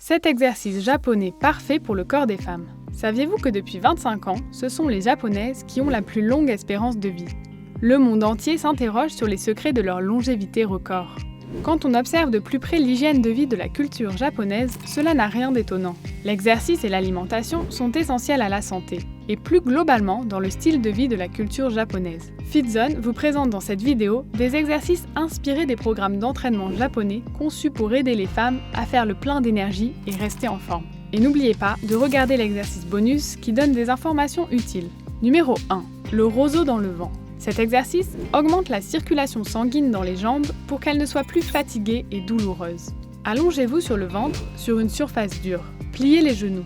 Cet exercice japonais parfait pour le corps des femmes. Saviez-vous que depuis 25 ans, ce sont les japonaises qui ont la plus longue espérance de vie? Le monde entier s'interroge sur les secrets de leur longévité record. Quand on observe de plus près l'hygiène de vie de la culture japonaise, cela n'a rien d'étonnant. L'exercice et l'alimentation sont essentiels à la santé, et plus globalement dans le style de vie de la culture japonaise. FitZone vous présente dans cette vidéo des exercices inspirés des programmes d'entraînement japonais conçus pour aider les femmes à faire le plein d'énergie et rester en forme. Et n'oubliez pas de regarder l'exercice bonus qui donne des informations utiles. Numéro 1. Le roseau dans le vent. Cet exercice augmente la circulation sanguine dans les jambes pour qu'elles ne soient plus fatiguées et douloureuses. Allongez-vous sur le ventre sur une surface dure. Pliez les genoux.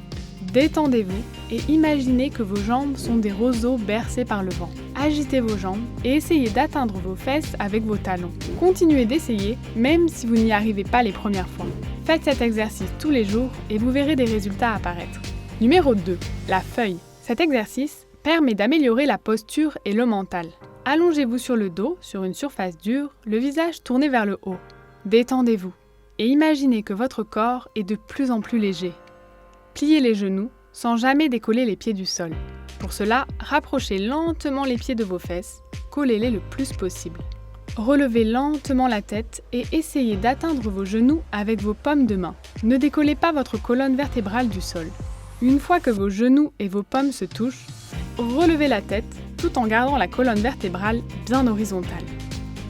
Détendez-vous et imaginez que vos jambes sont des roseaux bercés par le vent. Agitez vos jambes et essayez d'atteindre vos fesses avec vos talons. Continuez d'essayer même si vous n'y arrivez pas les premières fois. Faites cet exercice tous les jours et vous verrez des résultats apparaître. Numéro 2. La feuille. Cet exercice permet d'améliorer la posture et le mental. Allongez-vous sur le dos, sur une surface dure, le visage tourné vers le haut. Détendez-vous et imaginez que votre corps est de plus en plus léger. Pliez les genoux sans jamais décoller les pieds du sol. Pour cela, rapprochez lentement les pieds de vos fesses, collez-les le plus possible. Relevez lentement la tête et essayez d'atteindre vos genoux avec vos paumes de main. Ne décollez pas votre colonne vertébrale du sol. Une fois que vos genoux et vos paumes se touchent, relevez la tête tout en gardant la colonne vertébrale bien horizontale.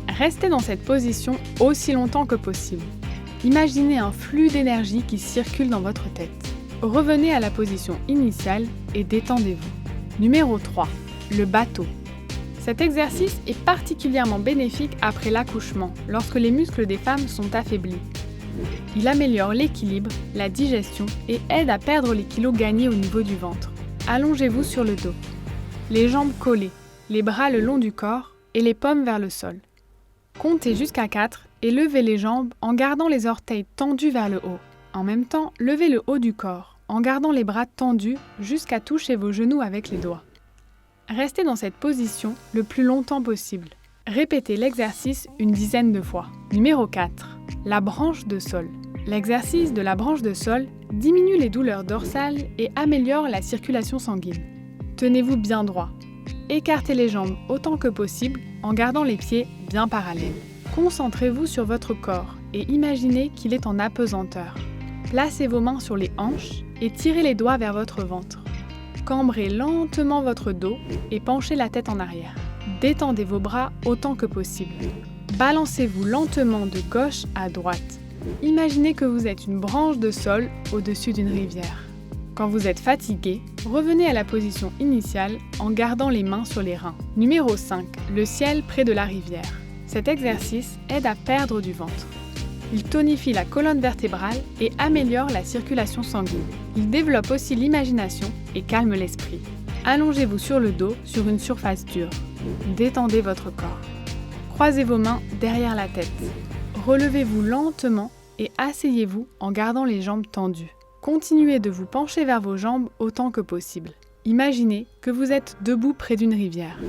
Restez dans cette position aussi longtemps que possible. Imaginez un flux d'énergie qui circule dans votre tête. Revenez à la position initiale et détendez-vous. Numéro 3. Le bateau. Cet exercice est particulièrement bénéfique après l'accouchement, lorsque les muscles des femmes sont affaiblis. Il améliore l'équilibre, la digestion et aide à perdre les kilos gagnés au niveau du ventre. Allongez-vous sur le dos. Les jambes collées, les bras le long du corps et les paumes vers le sol. Comptez jusqu'à 4 et levez les jambes en gardant les orteils tendus vers le haut. En même temps, levez le haut du corps en gardant les bras tendus jusqu'à toucher vos genoux avec les doigts. Restez dans cette position le plus longtemps possible. Répétez l'exercice une dizaine de fois. Numéro 4. La branche de sol. L'exercice de la branche de sol diminue les douleurs dorsales et améliore la circulation sanguine. Tenez-vous bien droit. Écartez les jambes autant que possible en gardant les pieds bien parallèles. Concentrez-vous sur votre corps et imaginez qu'il est en apesanteur. Placez vos mains sur les hanches et tirez les doigts vers votre ventre. Cambrez lentement votre dos et penchez la tête en arrière. Détendez vos bras autant que possible. Balancez-vous lentement de gauche à droite. Imaginez que vous êtes une branche de sol au-dessus d'une rivière. Quand vous êtes fatigué, revenez à la position initiale en gardant les mains sur les reins. Numéro 5. Le ciel près de la rivière. Cet exercice aide à perdre du ventre. Il tonifie la colonne vertébrale et améliore la circulation sanguine. Il développe aussi l'imagination et calme l'esprit. Allongez-vous sur le dos sur une surface dure. Détendez votre corps. Croisez vos mains derrière la tête. Relevez-vous lentement et asseyez-vous en gardant les jambes tendues. Continuez de vous pencher vers vos jambes autant que possible. Imaginez que vous êtes debout près d'une rivière.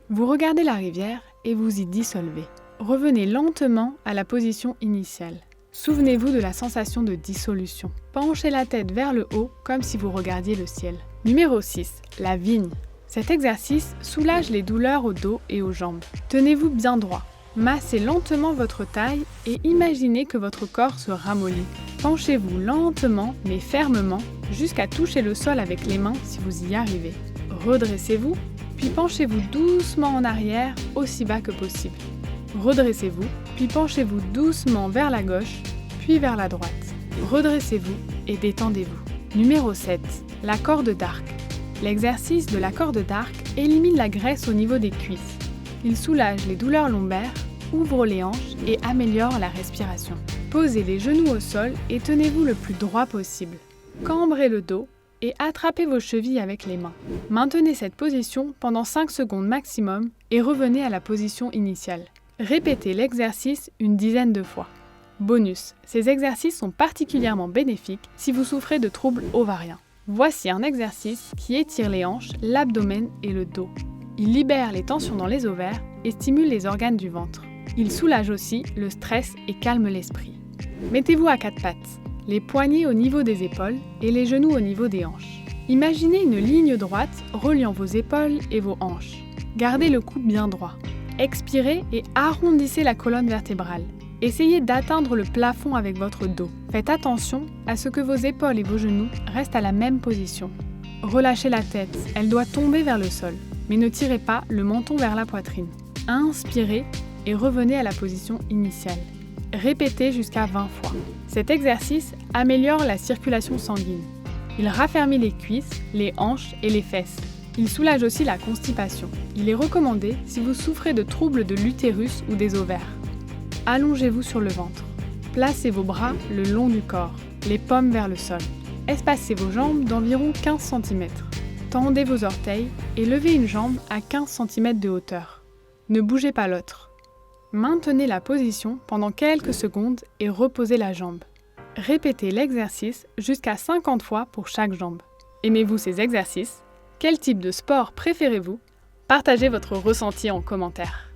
Vous regardez la rivière et vous y dissolvez. Revenez lentement à la position initiale. Souvenez-vous de la sensation de dissolution. Penchez la tête vers le haut comme si vous regardiez le ciel. Numéro 6. La vigne. Cet exercice soulage les douleurs au dos et aux jambes. Tenez-vous bien droit. Massez lentement votre taille et imaginez que votre corps se ramollit. Penchez-vous lentement mais fermement jusqu'à toucher le sol avec les mains si vous y arrivez. Redressez-vous, puis penchez-vous doucement en arrière aussi bas que possible. Redressez-vous, puis penchez-vous doucement vers la gauche, puis vers la droite. Redressez-vous et détendez-vous. Numéro 7. La corde d'arc. L'exercice de la corde d'arc élimine la graisse au niveau des cuisses. Il soulage les douleurs lombaires, ouvre les hanches et améliore la respiration. Posez les genoux au sol et tenez-vous le plus droit possible. Cambrez le dos et attrapez vos chevilles avec les mains. Maintenez cette position pendant 5 secondes maximum et revenez à la position initiale. Répétez l'exercice une dizaine de fois. Bonus, ces exercices sont particulièrement bénéfiques si vous souffrez de troubles ovariens. Voici un exercice qui étire les hanches, l'abdomen et le dos. Il libère les tensions dans les ovaires et stimule les organes du ventre. Il soulage aussi le stress et calme l'esprit. Mettez-vous à 4 pattes. les poignets au niveau des épaules et les genoux au niveau des hanches. Imaginez une ligne droite reliant vos épaules et vos hanches. Gardez le cou bien droit. Expirez et arrondissez la colonne vertébrale. Essayez d'atteindre le plafond avec votre dos. Faites attention à ce que vos épaules et vos genoux restent à la même position. Relâchez la tête, elle doit tomber vers le sol, mais ne tirez pas le menton vers la poitrine. Inspirez et revenez à la position initiale. Répétez jusqu'à 20 fois. Cet exercice améliore la circulation sanguine. Il raffermit les cuisses, les hanches et les fesses. Il soulage aussi la constipation. Il est recommandé si vous souffrez de troubles de l'utérus ou des ovaires. Allongez-vous sur le ventre. Placez vos bras le long du corps, les paumes vers le sol. Espacez vos jambes d'environ 15 cm. Tendez vos orteils et levez une jambe à 15 cm de hauteur. Ne bougez pas l'autre. Maintenez la position pendant quelques secondes et reposez la jambe. Répétez l'exercice jusqu'à 50 fois pour chaque jambe. Aimez-vous ces exercices ? Quel type de sport préférez-vous ? Partagez votre ressenti en commentaire.